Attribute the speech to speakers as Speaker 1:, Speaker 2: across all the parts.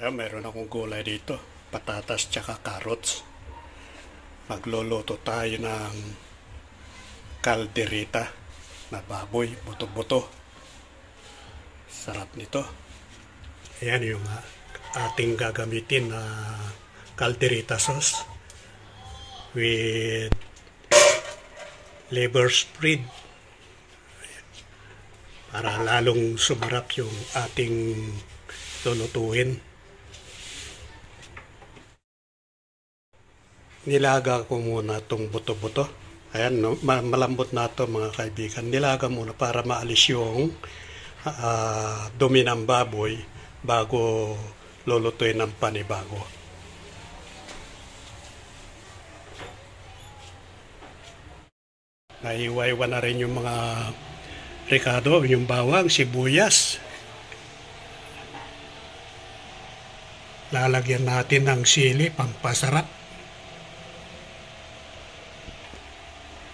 Speaker 1: Ayan, meron akong gulay dito. Patatas tsaka carrots. Magluluto tayo ng caldereta na baboy, buto-buto. Sarap nito. Ayan yung ating gagamitin na caldereta sauce with liver spread para lalong sumarap yung ating lulutuin. Nilaga ko muna itong buto-buto. Ayan, no? Malambot na ito mga kaibigan. Nilaga muna para maalis yung dumi ng baboy bago lulutuin ng panibago. Naiwa-iwa na rin yung mga ricado, yung bawang, sibuyas. Lalagyan natin ng sili, pampasarap.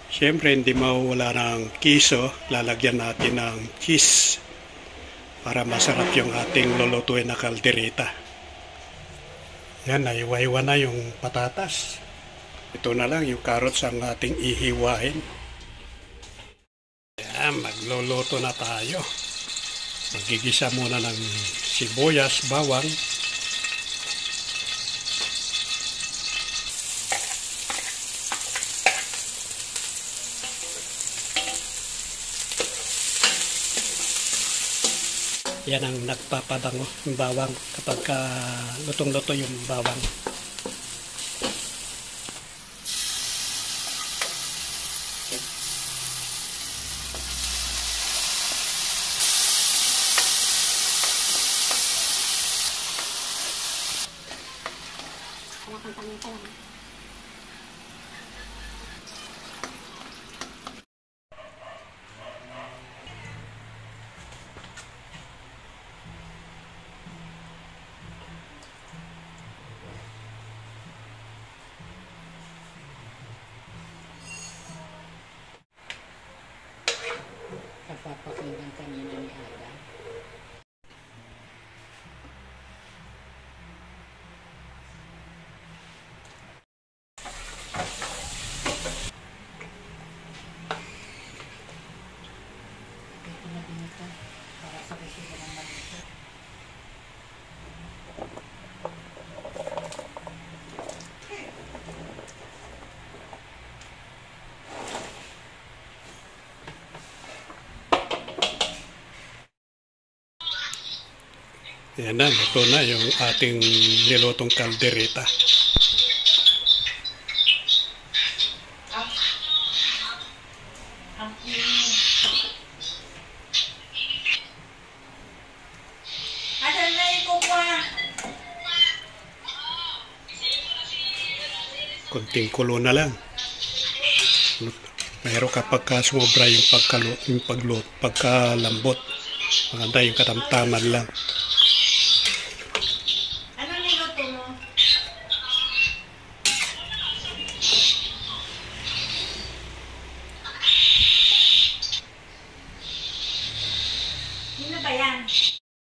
Speaker 1: Siyempre, hindi mawala ng kiso. Lalagyan natin ng cheese para masarap yung ating lulutuin na caldereta. Yan, naiwa-iwa na yung patatas. Ito na lang yung carrots ang ating ihiwain. Yan, magluluto na tayo. Magigisa muna ng sibuyas, bawang. Yan ang nagpapabango yung bawang kapag lutong-luto yung bawang.
Speaker 2: Napapakinggan kanina ni Ada. Ito na din ito para sa kusugan ng manito.
Speaker 1: Yan na, ito na yung ating nilutong caldereta. Kunting kulo na lang. Pero kapag sumobra yung pagkalambot, maganda yung katamtaman lang.